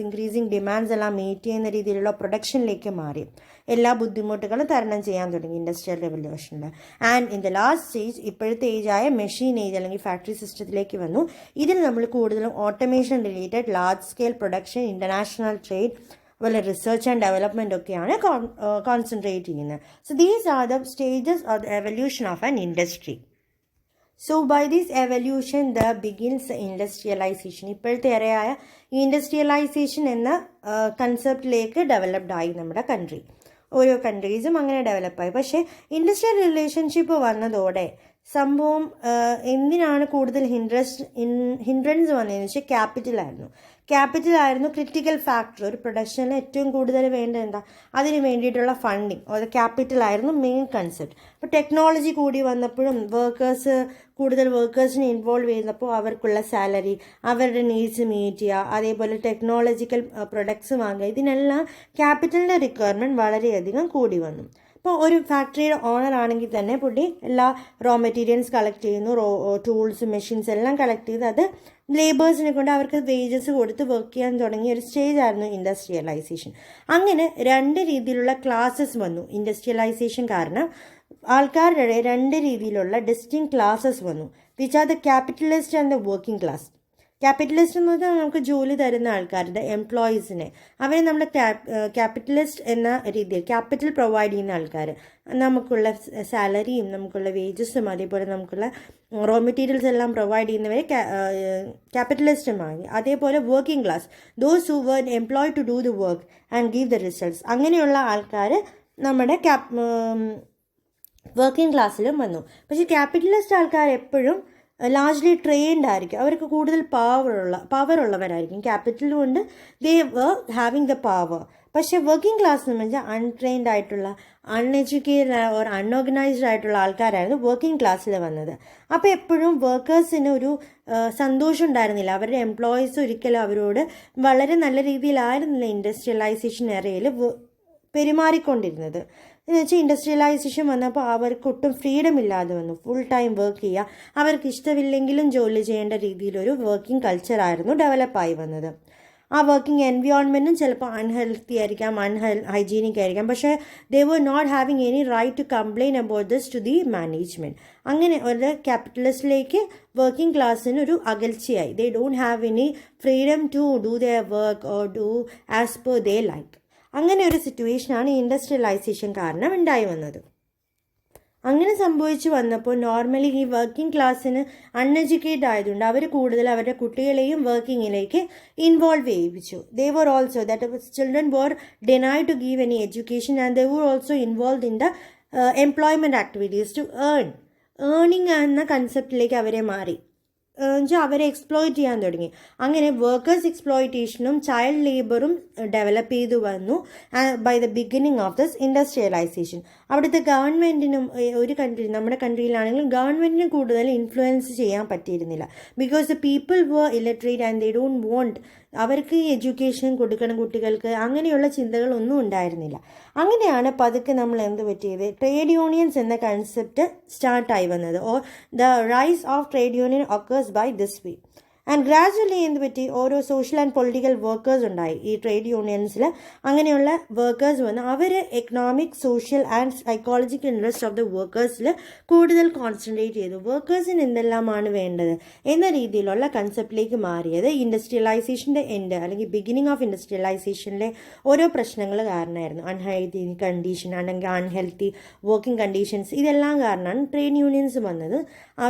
increasing demands എല്ലാം meet ചെയ്യുന്ന രീതിയിലുള്ള പ്രൊഡക്ഷനിലേക്ക് മാറി. എല്ലാ ബുദ്ധിമുട്ടുകളും തരണം ചെയ്യാൻ തുടങ്ങി ഇൻഡസ്ട്രിയൽ റെവല്യൂഷനിൽ. And in the last stage ഇപ്പോഴത്തെ ഏജായ മെഷീൻ ഏജ് അല്ലെങ്കിൽ ഫാക്ടറി സിസ്റ്റത്തിലേക്ക് വന്നു. ഇതിൽ നമ്മൾ കൂടുതലും automation related large scale production, international trade, അതുപോലെ റിസർച്ച് ആൻഡ് ഡെവലപ്മെൻറ്റ് ഒക്കെയാണ് കോൺസെൻട്രേറ്റ് ചെയ്യുന്നത്. So these are the stages of the evolution of an industry. So by this evolution the begins industrialisation. ഇപ്പോഴത്തെ ഏറെയായ ഇൻഡസ്ട്രിയലൈസേഷൻ എന്ന കൺസെപ്റ്റിലേക്ക് ഡെവലപ്ഡ് ആയി നമ്മുടെ country. ഓരോ കൺട്രീസും അങ്ങനെ ഡെവലപ്പായി. പക്ഷേ ഇൻഡസ്ട്രിയൽ റിലേഷൻഷിപ്പ് വന്നതോടെ സംഭവം എന്തിനാണ് കൂടുതൽ ഹിൻഡ്രൻസ് വന്നതെന്ന് വെച്ചാൽ ക്യാപിറ്റലായിരുന്നു ക്രിട്ടിക്കൽ ഫാക്ടർ. ഒരു പ്രൊഡക്ഷനിൽ ഏറ്റവും കൂടുതൽ വേണ്ടത് എന്താ, അതിന് വേണ്ടിയിട്ടുള്ള ഫണ്ടിങ് അത് ക്യാപിറ്റലായിരുന്നു മെയിൻ കൺസെപ്റ്റ്. അപ്പോൾ ടെക്നോളജി കൂടി വന്നപ്പോഴും കൂടുതൽ വർക്കേഴ്സിനെ ഇൻവോൾവ് ചെയ്തപ്പോൾ അവർക്കുള്ള സാലറി, അവരുടെ നീഡ്സ് മീറ്റ് ചെയ്യുക, അതേപോലെ ടെക്നോളജിക്കൽ പ്രൊഡക്ട്സ് വാങ്ങുക, ഇതിനെല്ലാം ക്യാപിറ്റലിൻ്റെ റിക്വയർമെൻറ്റ് വളരെയധികം കൂടി വന്നു. ഇപ്പോൾ ഒരു ഫാക്ടറിയുടെ ഓണർ ആണെങ്കിൽ തന്നെ പുള്ളി എല്ലാ റോ മെറ്റീരിയൽസ് കളക്ട് ചെയ്യുന്നു, ടൂൾസ് മെഷീൻസ് എല്ലാം കളക്ട് ചെയ്ത് അത് ലേബേഴ്സിനെ കൊണ്ട് അവർക്ക് വേജസ് കൊടുത്ത് വർക്ക് ചെയ്യാൻ തുടങ്ങിയ ഒരു സ്റ്റേജ് ആയിരുന്നു ഇൻഡസ്ട്രിയലൈസേഷൻ. അങ്ങനെ രണ്ട് രീതിയിലുള്ള ക്ലാസ്സസ് വന്നു ഇൻഡസ്ട്രിയലൈസേഷൻ കാരണം. ആൾക്കാരുടെ രണ്ട് രീതിയിലുള്ള ഡിസ്റ്റിങ് ക്ലാസ്സസ് വന്നു, which are the capitalist and the working class. Capitalist എന്ന് പറഞ്ഞാൽ നമുക്ക് ജോലി തരുന്ന ആൾക്കാരുടെ എംപ്ലോയീസിനെ, അവരെ നമ്മൾ ക്യാപിറ്റലിസ്റ്റ് എന്ന രീതിയിൽ ക്യാപിറ്റൽ പ്രൊവൈഡ് ചെയ്യുന്ന ആൾക്കാർ, നമുക്കുള്ള സാലറിയും നമുക്കുള്ള വേജസും അതേപോലെ നമുക്കുള്ള റോ മെറ്റീരിയൽസ് എല്ലാം പ്രൊവൈഡ് ചെയ്യുന്നവരെ ക്യാപിറ്റലിസ്റ്റുമായി. അതേപോലെ working class, those who were employed to do the work and give the results, അങ്ങനെയുള്ള ആൾക്കാർ നമ്മുടെ വർക്കിംഗ് ക്ലാസ്സിലും വന്നു. പക്ഷേ ക്യാപിറ്റലിസ്റ്റ് ആൾക്കാർ എപ്പോഴും ലാർജ്ലി ട്രെയിൻഡ് ആയിരിക്കും, അവർക്ക് കൂടുതൽ പവറുള്ളവരായിരിക്കും. ക്യാപിറ്റൽ കൊണ്ട് ദേ വർ ഹാവിങ് ദ പവർ. പക്ഷേ വർക്കിംഗ് ക്ലാസ് എന്ന് വെച്ചാൽ അൺട്രെയിൻഡ് ആയിട്ടുള്ള, അൺഎഡ്യൂക്കേറ്റഡ് ഓർ അൺഓർഗനൈസ്ഡ് ആയിട്ടുള്ള ആൾക്കാരായിരുന്നു വർക്കിംഗ് ക്ലാസ്സിൽ വന്നത്. അപ്പോൾ എപ്പോഴും വർക്കേഴ്സിന് ഒരു സന്തോഷം ഉണ്ടായിരുന്നില്ല. അവരുടെ എംപ്ലോയീസ് ഒരിക്കലും അവരോട് വളരെ നല്ല രീതിയിലായിരുന്നില്ല ഇൻഡസ്ട്രിയലൈസേഷൻ ഏരിയയിൽ പെരുമാറിക്കൊണ്ടിരുന്നത്. എന്ന് വെച്ചാൽ ഇൻഡസ്ട്രിയലൈസേഷൻ വന്നപ്പോൾ അവർക്ക് ഒട്ടും ഫ്രീഡം ഇല്ലാതെ വന്നു. ഫുൾ ടൈം വർക്ക് ചെയ്യുക, അവർക്ക് ഇഷ്ടമില്ലെങ്കിലും ജോലി ചെയ്യേണ്ട രീതിയിലൊരു വർക്കിംഗ് കൾച്ചറായിരുന്നു ഡെവലപ്പായി വന്നത്. ആ വർക്കിംഗ് എൻവയോൺമെൻറ്റും ചിലപ്പോൾ അൺഹെൽത്തി ആയിരിക്കാം, ഹൈജീനിക് ആയിരിക്കാം. പക്ഷേ they were not having any right to complain about this to the management. അങ്ങനെ ഒരു ക്യാപിറ്റലിസ്റ്റിലേക്ക് വർക്കിംഗ് ക്ലാസ്സിന് ഒരു അകൽച്ചയായി. They don't have any freedom to do their work or do as per they like. അങ്ങനെ ഒരു സിറ്റുവേഷനാണ് ഇൻഡസ്ട്രിയലൈസേഷൻ കാരണം ഉണ്ടായി വന്നത്. അങ്ങനെ സംഭവിച്ചു വന്നപ്പോൾ നോർമലി ഈ വർക്കിംഗ് ക്ലാസ്സിന് അൺഎഡ്യൂക്കേറ്റഡ് ആയതുകൊണ്ട് അവർ കൂടുതൽ അവരുടെ കുട്ടികളെയും വർക്കിങ്ങിലേക്ക് ഇൻവോൾവ് ചെയ്യിപ്പിച്ചു. They were also that children were denied to give any education and they were also involve in the employment activities to ഏണിങ് എന്ന കൺസെപ്റ്റിലേക്ക് അവരെ മാറി. അവരെ എക്സ്പ്ലോയിറ്റ് ചെയ്യാൻ തുടങ്ങി. അങ്ങനെ വർക്കേഴ്സ് എക്സ്പ്ലോയിറ്റേഷനും ചൈൽഡ് ലേബറും ഡെവലപ്പ് ചെയ്തു വന്നു by the beginning of this industrialisation. അവിടുത്തെ ഗവൺമെൻറ്റിനും ഒരു നമ്മുടെ കൺട്രിയിലാണെങ്കിലും ഗവൺമെൻറ്റിനും കൂടുതൽ ഇൻഫ്ലുവൻസ് ചെയ്യാൻ പറ്റിയിരുന്നില്ല. Because the people were illiterate and they don't want, അവർക്ക് എഡ്യൂക്കേഷൻ കൊടുക്കണം കുട്ടികൾക്ക്, അങ്ങനെയുള്ള ചിന്തകളൊന്നും ഉണ്ടായിരുന്നില്ല. അങ്ങനെയാണ് പതുക്കെ നമ്മൾ എന്ത് പറ്റിയത്, ട്രേഡ് യൂണിയൻസ് എന്ന കൺസെപ്റ്റ് സ്റ്റാർട്ടായി വന്നത്. Or the rise of trade union occurs by this way. And gradually എന്ത് പറ്റി, ഓരോ സോഷ്യൽ ആൻഡ് പൊളിറ്റിക്കൽ വർക്കേഴ്സ് ഉണ്ടായി ഈ ട്രേഡ് യൂണിയൻസിൽ. അങ്ങനെയുള്ള വർക്കേഴ്സ് വന്ന് അവർ economic, social and psychological interest of the വർക്കേഴ്സിൽ കൂടുതൽ കോൺസെൻട്രേറ്റ് ചെയ്തു. വർക്കേഴ്സിന് എന്തെല്ലാമാണ് വേണ്ടത് എന്ന രീതിയിലുള്ള കൺസെപ്റ്റിലേക്ക് മാറിയത് ഇൻഡസ്ട്രിയലൈസേഷൻ്റെ എൻഡ് അല്ലെങ്കിൽ ബിഗിനിങ് ഓഫ് ഇൻഡസ്ട്രിയലൈസേഷനിലെ ഓരോ പ്രശ്നങ്ങൾ കാരണമായിരുന്നു. അൺഹൈജീനിക് കണ്ടീഷൻ അല്ലെങ്കിൽ അൺഹെൽത്തി വർക്കിംഗ് കണ്ടീഷൻസ്, ഇതെല്ലാം കാരണമാണ് ട്രേഡ് യൂണിയൻസ് വന്നത്.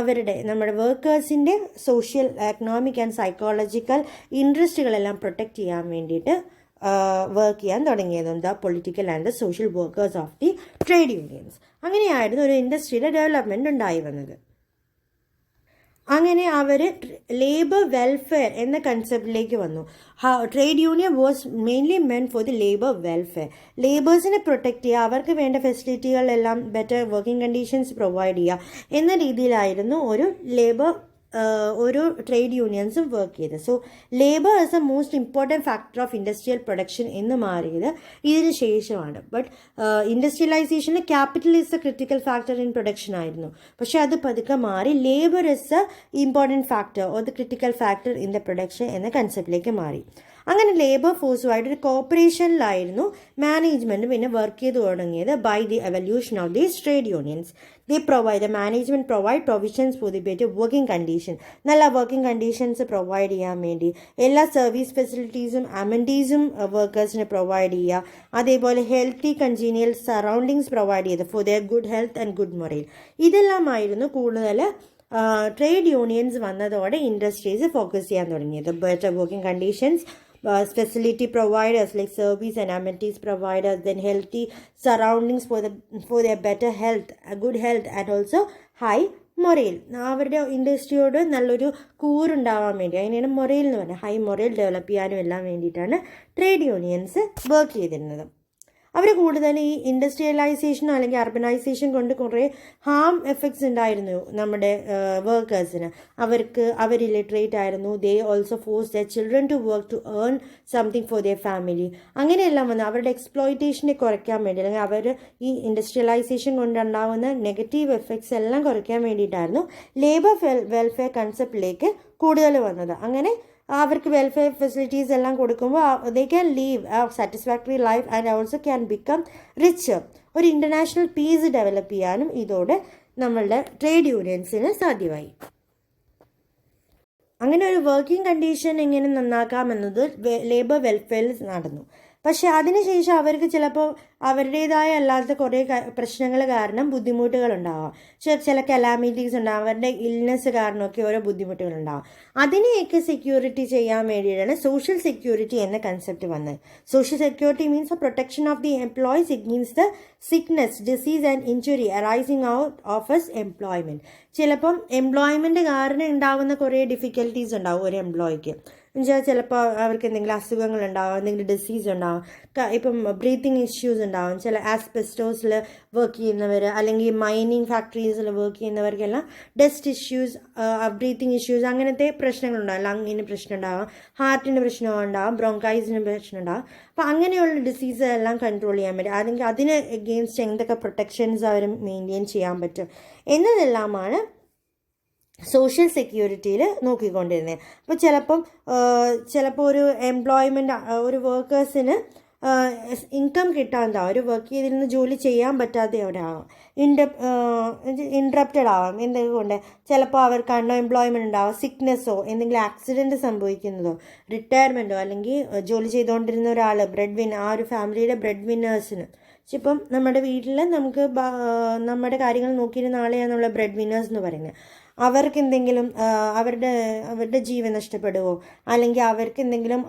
നമ്മുടെ വർക്കേഴ്സിൻ്റെ സോഷ്യൽ, എക്കണോമിക് ആൻഡ് സൈക്കോളജിക്കൽ ഇൻട്രസ്റ്റുകളെല്ലാം പ്രൊട്ടക്റ്റ് ചെയ്യാൻ വേണ്ടിയിട്ട് വർക്ക് ചെയ്യാൻ തുടങ്ങിയത് the political and the social workers of the trade unions. അങ്ങനെയായിരുന്നു ഒരു ഇൻഡസ്ട്രിയുടെ ഡെവലപ്മെൻറ്റ് ഉണ്ടായി വന്നത്. അങ്ങനെ അവർ ലേബർ വെൽഫെയർ എന്ന കൺസെപ്റ്റിലേക്ക് വന്നു. Trade union was mainly meant for the labour welfare. ലേബേഴ്സിനെ പ്രൊട്ടക്റ്റ് ചെയ്യുക, അവർക്ക് വേണ്ട ഫെസിലിറ്റികളെല്ലാം, ബെറ്റർ വർക്കിംഗ് കണ്ടീഷൻസ് പ്രൊവൈഡ് ചെയ്യുക എന്ന രീതിയിലായിരുന്നു ഒരു ട്രേഡ് യൂണിയൻസും വർക്ക് ചെയ്തത്. So labour as a most important factor of industrial production എന്ന് മാറിയത് ഇതിന് ശേഷമാണ്. ബട്ട് ഇൻഡസ്ട്രിയലൈസേഷനിൽ capital is a critical factor in production ആയിരുന്നു. പക്ഷേ അത് പതുക്കെ മാറി labour is a important factor or the critical factor in the production എന്ന കൺസെപ്റ്റിലേക്ക് മാറി. അങ്ങനെ ലേബർ ഫോഴ്സുമായിട്ട് ഒരു കോപ്പറേഷനിലായിരുന്നു മാനേജ്മെൻറ്റ് പിന്നെ വർക്ക് ചെയ്ത് തുടങ്ങിയത് by the evolution of these trade unions. The management provide provisions for the better working condition. നല്ല working conditions provide ചെയ്യാൻ വേണ്ടി എല്ലാ സർവീസ് ഫെസിലിറ്റീസും അമെൻറ്റീസും വർക്കേഴ്സിന് പ്രൊവൈഡ് ചെയ്യുക. അതേപോലെ ഹെൽത്തി കൺജീനിയൽ സറൗണ്ടിങ്സ് പ്രൊവൈഡ് ചെയ്ത് for their good health and good moral. ഇതെല്ലാമായിരുന്നു കൂടുതൽ ട്രേഡ് യൂണിയൻസ് വന്നതോടെ ഇൻഡസ്ട്രീസ് ഫോക്കസ് ചെയ്യാൻ തുടങ്ങിയത്. Better working conditions, facility providers like service and amenities providers, then healthy surroundings for their better health, good health and also high മൊറേൽ. അവരുടെ ഇൻഡസ്ട്രിയോട് നല്ലൊരു കൂറുണ്ടാവാൻ വേണ്ടി, അതിനാണ് മൊറേൽ എന്ന് പറയുന്നത്. ഹൈ മൊറേൽ ഡെവലപ്പ് ചെയ്യാനും എല്ലാം വേണ്ടിയിട്ടാണ് ട്രേഡ് യൂണിയൻസ് വർക്ക് ചെയ്തിരുന്നത്. അവർ കൂടുതൽ ഈ ഇൻഡസ്ട്രിയലൈസേഷൻ അല്ലെങ്കിൽ അർബനൈസേഷൻ കൊണ്ട് കുറേ ഹാം എഫക്ട്സ് ഉണ്ടായിരുന്നു നമ്മുടെ വർക്കേഴ്സിന്. അവർ ഇലിറ്ററേറ്റ് ആയിരുന്നു. They also force their children to work to earn something for their family. അങ്ങനെയെല്ലാം വന്ന് അവരുടെ എക്സ്പ്ലോയിറ്റേഷനെ കുറയ്ക്കാൻ വേണ്ടി, അല്ലെങ്കിൽ അവർ ഈ ഇൻഡസ്ട്രിയലൈസേഷൻ കൊണ്ടുണ്ടാകുന്ന നെഗറ്റീവ് എഫക്ട്സ് എല്ലാം കുറയ്ക്കാൻ വേണ്ടിയിട്ടായിരുന്നു ലേബർ വെൽഫെയർ കൺസെപ്റ്റിലേക്ക് കൂടുതൽ വന്നത്. അങ്ങനെ അവർക്ക് വെൽഫെയർ ഫെസിലിറ്റീസ് എല്ലാം കൊടുക്കുമ്പോൾ they can leave A satisfactory life and also can become richer. ഒരു ഇൻ്റർനാഷണൽ പീസ് ഡെവലപ്പ് ചെയ്യാനും ഇതോടെ നമ്മളുടെ ട്രേഡ് യൂണിയൻസിന് സാധ്യമായി. അങ്ങനെ ഒരു വർക്കിംഗ് കണ്ടീഷൻ എങ്ങനെ നന്നാക്കാമെന്നത് ലേബർ വെൽഫെയറിൽ നടന്നു. പക്ഷെ അതിനുശേഷം അവർക്ക് ചിലപ്പോൾ അവരുടേതായ അല്ലാത്ത കുറേ പ്രശ്നങ്ങൾ കാരണം ബുദ്ധിമുട്ടുകളുണ്ടാവാം. ചില കലാമിറ്റീസ് ഉണ്ടാവും, അവരുടെ ഇൽനെസ് കാരണമൊക്കെ ഓരോ ബുദ്ധിമുട്ടുകളുണ്ടാവും. അതിനെയൊക്കെ സെക്യൂരിറ്റി ചെയ്യാൻ വേണ്ടിയിട്ടാണ് സോഷ്യൽ സെക്യൂരിറ്റി എന്ന കൺസെപ്റ്റ് വന്നത്. Social security means protection of the employees against the sickness, disease and injury arising out of his employment. ചിലപ്പം എംപ്ലോയ്മെൻറ്റ് കാരണം ഉണ്ടാകുന്ന കുറേ ഡിഫിക്കൽട്ടീസ് ഉണ്ടാവും ഒരു എംപ്ലോയിക്ക്. എന്നുവെച്ചാൽ ചിലപ്പോൾ അവർക്ക് എന്തെങ്കിലും അസുഖങ്ങളുണ്ടാവും, എന്തെങ്കിലും ഡിസീസ് ഉണ്ടാവും, ഇപ്പം ബ്രീത്തിങ് ഇഷ്യൂസ് ഉണ്ടാവും. ചില ആസ്ബെസ്റ്റോസിൽ വർക്ക് ചെയ്യുന്നവർ അല്ലെങ്കിൽ മൈനിങ് ഫാക്ടറീസിൽ വർക്ക് ചെയ്യുന്നവർക്കെല്ലാം ഡസ്റ്റ് ഇഷ്യൂസ്, ബ്രീത്തിങ് ഇഷ്യൂസ്, അങ്ങനത്തെ പ്രശ്നങ്ങളുണ്ടാവും. ലങ്ങിന് പ്രശ്നം ഉണ്ടാവും, ഹാർട്ടിന് പ്രശ്നം ഉണ്ടാവും, ബ്രോങ്കൈസിന് പ്രശ്നം ഉണ്ടാവും. അപ്പോൾ അങ്ങനെയുള്ള ഡിസീസ് എല്ലാം കൺട്രോൾ ചെയ്യാൻ പറ്റും. അല്ലെങ്കിൽ അതിന് എഗെയിൻസ്റ്റ് എന്തൊക്കെ പ്രൊട്ടക്ഷൻസ് അവർ മെയിൻറ്റെയിൻ ചെയ്യാൻ പറ്റും എന്നതെല്ലാമാണ് സോഷ്യൽ സെക്യൂരിറ്റിയിൽ നോക്കിക്കൊണ്ടിരുന്നത്. അപ്പോൾ ചിലപ്പോൾ ഒരു എംപ്ലോയ്മെൻറ്റ് ഒരു വർക്കേഴ്സിന് ഇൻകം കിട്ടാണ്ടാവും, ഒരു വർക്ക് ചെയ്തിരുന്ന് ജോലി ചെയ്യാൻ പറ്റാതെ അവിടെ ആവാം, ഇൻട്രപ്റ്റഡ് ആവാം. എന്തുകൊണ്ട്? ചിലപ്പോൾ അവർക്ക് അൺഎംപ്ലോയ്മെൻറ്റ് ഉണ്ടാവാം, സിക്നെസ്സോ എന്തെങ്കിലും ആക്സിഡൻറ്റ് സംഭവിക്കുന്നതോ റിട്ടയർമെൻറ്റോ, അല്ലെങ്കിൽ ജോലി ചെയ്തുകൊണ്ടിരുന്ന ഒരാൾ ആ ഒരു ഫാമിലിയുടെ ബ്രെഡ് വിന്നേഴ്സിന്, ഇപ്പം നമ്മുടെ വീട്ടിൽ നമുക്ക് നമ്മുടെ കാര്യങ്ങൾ നോക്കിയിരുന്ന ആളെയാണുള്ള ബ്രെഡ് വിന്നേഴ്സ് എന്ന് പറയുന്നത്. അവർക്ക് എന്തെങ്കിലും അവരുടെ ജീവൻ നഷ്ടപ്പെടുമോ, അല്ലെങ്കിൽ അവർക്ക് എന്തെങ്കിലും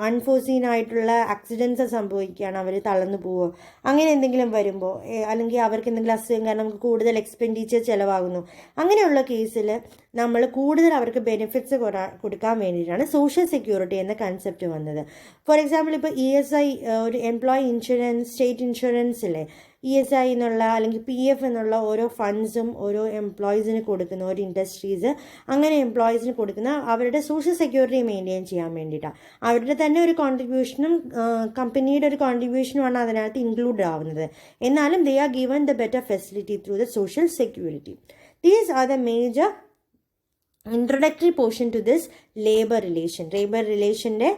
അൺഫോർസീൻ ആയിട്ടുള്ള ആക്സിഡൻസ് സംഭവിക്കുകയാണ്, അവർ തളർന്നു പോവോ, അങ്ങനെ എന്തെങ്കിലും വരുമ്പോൾ, അല്ലെങ്കിൽ അവർക്ക് എന്തെങ്കിലും അസുഖം കാരണം നമുക്ക് കൂടുതൽ എക്സ്പെൻഡിച്ചർ ചിലവാകുന്നു, അങ്ങനെയുള്ള കേസിൽ നമ്മൾ കൂടുതൽ അവർക്ക് ബെനിഫിറ്റ്സ് കൊടുക്കാൻ വേണ്ടിയിട്ടാണ് സോഷ്യൽ സെക്യൂരിറ്റി എന്ന കൺസെപ്റ്റ് വന്നത്. ഫോർ എക്സാമ്പിൾ, ഇപ്പോൾ ESI, ഒരു എംപ്ലോയി ഇൻഷുറൻസ്, സ്റ്റേറ്റ് ഇൻഷുറൻസിലെ ESI എന്നുള്ള അല്ലെങ്കിൽ PF എന്നുള്ള ഓരോ ഫണ്ട്സും ഓരോ എംപ്ലോയീസിന് കൊടുക്കുന്ന, ഒരു ഇൻഡസ്ട്രീസ് അങ്ങനെ എംപ്ലോയീസിന് കൊടുക്കുന്ന അവരുടെ സോഷ്യൽ സെക്യൂരിറ്റി മെയിൻറ്റെയിൻ ചെയ്യാൻ വേണ്ടിയിട്ടാണ്. അവരുടെ തന്നെ ഒരു കോൺട്രിബ്യൂഷനും കമ്പനിയുടെ ഒരു കോൺട്രിബ്യൂഷനുമാണ് അതിനകത്ത് ഇൻക്ലൂഡ് ആവുന്നത്. എന്നാലും they are given the better facility through the social security. These are the major introductory portion to this labour റിലേഷൻ്റെ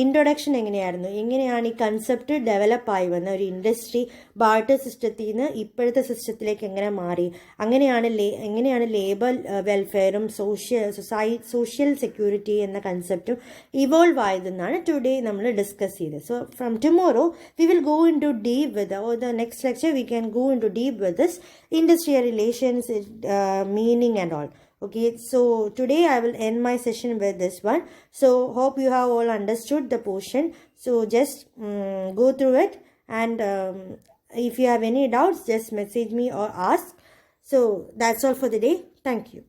ഇൻട്രൊഡക്ഷൻ എങ്ങനെയാണ് ഈ കൺസെപ്റ്റ് ഡെവലപ്പായി വന്ന ഒരു ഇൻഡസ്ട്രി ബാർട്ടർ സിസ്റ്റത്തിൽ നിന്ന് ഇപ്പോഴത്തെ സിസ്റ്റത്തിലേക്ക് എങ്ങനെ മാറി, എങ്ങനെയാണ് ലേബർ വെൽഫെയറും സോഷ്യൽ സെക്യൂരിറ്റി എന്ന കൺസെപ്റ്റും ഇവോൾവ് ആയതെന്നാണ് ടുഡേ നമ്മൾ ഡിസ്കസ് ചെയ്തത്. So from tomorrow we will go into deep with, or the next lecture we can go into deep with this industrial relations, meaning and all. Okay, so today I will end my session with this one. So hope you have all understood the portion. So just go through it, and if you have any doubts, just message me or ask. So that's all for the day. Thank you.